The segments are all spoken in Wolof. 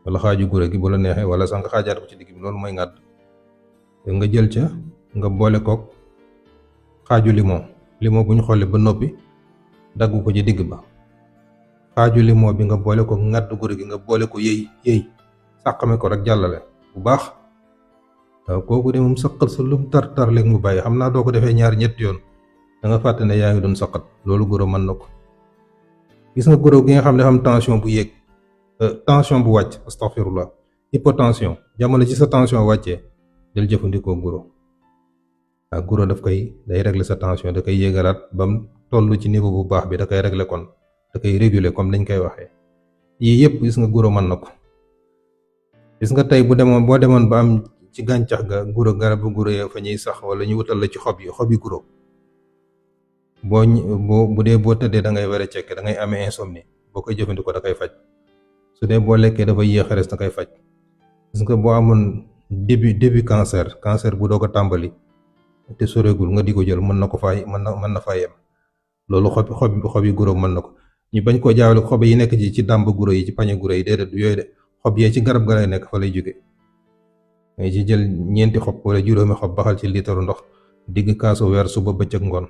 wala xaaju guro gi bu la neexee, wala sax nga xaajaat ko ci digg bi, loolu mooy ngàdd. nga jël ca nga boole koog xaaju limon bu ñu xolli ba noppi dagg ko ci digg ba. xaaju limon bi nga boole ko ngàdd guro gi, nga boole ko yëy sàqame ko rek jàllale bu baax. waaw kooku de moom saqat sa lum tar léegi mu bàyyi. xam naa doo ko defee ñaar ñetti yoon da nga fàtte ne yaa ngi doon saqat. loolu guro mën na ko. gis nga guro gi nga xam ne am tension bu yéeg, tension bu wàcc, astaghfirullah, hypotension, jamono ci sa tension wàccee del jëfandikoo guro. waaw guro day régler sa tension, da koy yéegalaat ba mu toll ci niveau bu baax bi, da koy régler, kon da koy réguler comme dañ koy waxee. yii yëpp gis nga guro mën na ko. gis nga tey boo demoon ba am ci gàncax ga garabu guro ya fa ñuy sax, wala ñu wutal la ci xob yi guro, bu dee boo tëddee da ngay were cekk, da ngay amee insomnie, boo koy jëfandikoo da koy faj. su dee boo lekkee dafa yéex a res da koy faj. gis nga boo amoon début cancer bu doog a tàmbali te soreegul nga di ko jël, mën na faa yem. loolu xobi guro mën na ko. ñu bañ koo jaawale xob yi nekk ci dàmb guro yi, ci pañe guro yi, déedéet du yooyu de. xob yee ci garab ga lay nekk, fa lay jóge. ngay ci jël 4 xob wala juróomi xob baxal ci liitaru ndox, digg kaasu weer, suba bëccëg ngoon.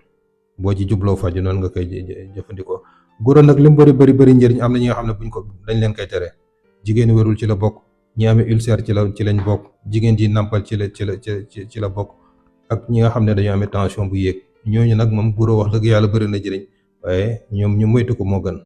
boo ci jubloo faju noonu nga koy jëfandikoo. guro nag li mu bëri njëriñ, am na ñi nga xam ne dañ leen koy tere. jigéen wérul ci la bokk, ñi amee ulcère ci lañ bokk, jigéen ji nàmpal ci la bokk, ak ñi nga xam ne dañoo amee tension bu yéeg. ñooñu nag moom guro wax dëgg yàlla bëri na jëriñ, waaye ñoom ñu moytu ko moo gën.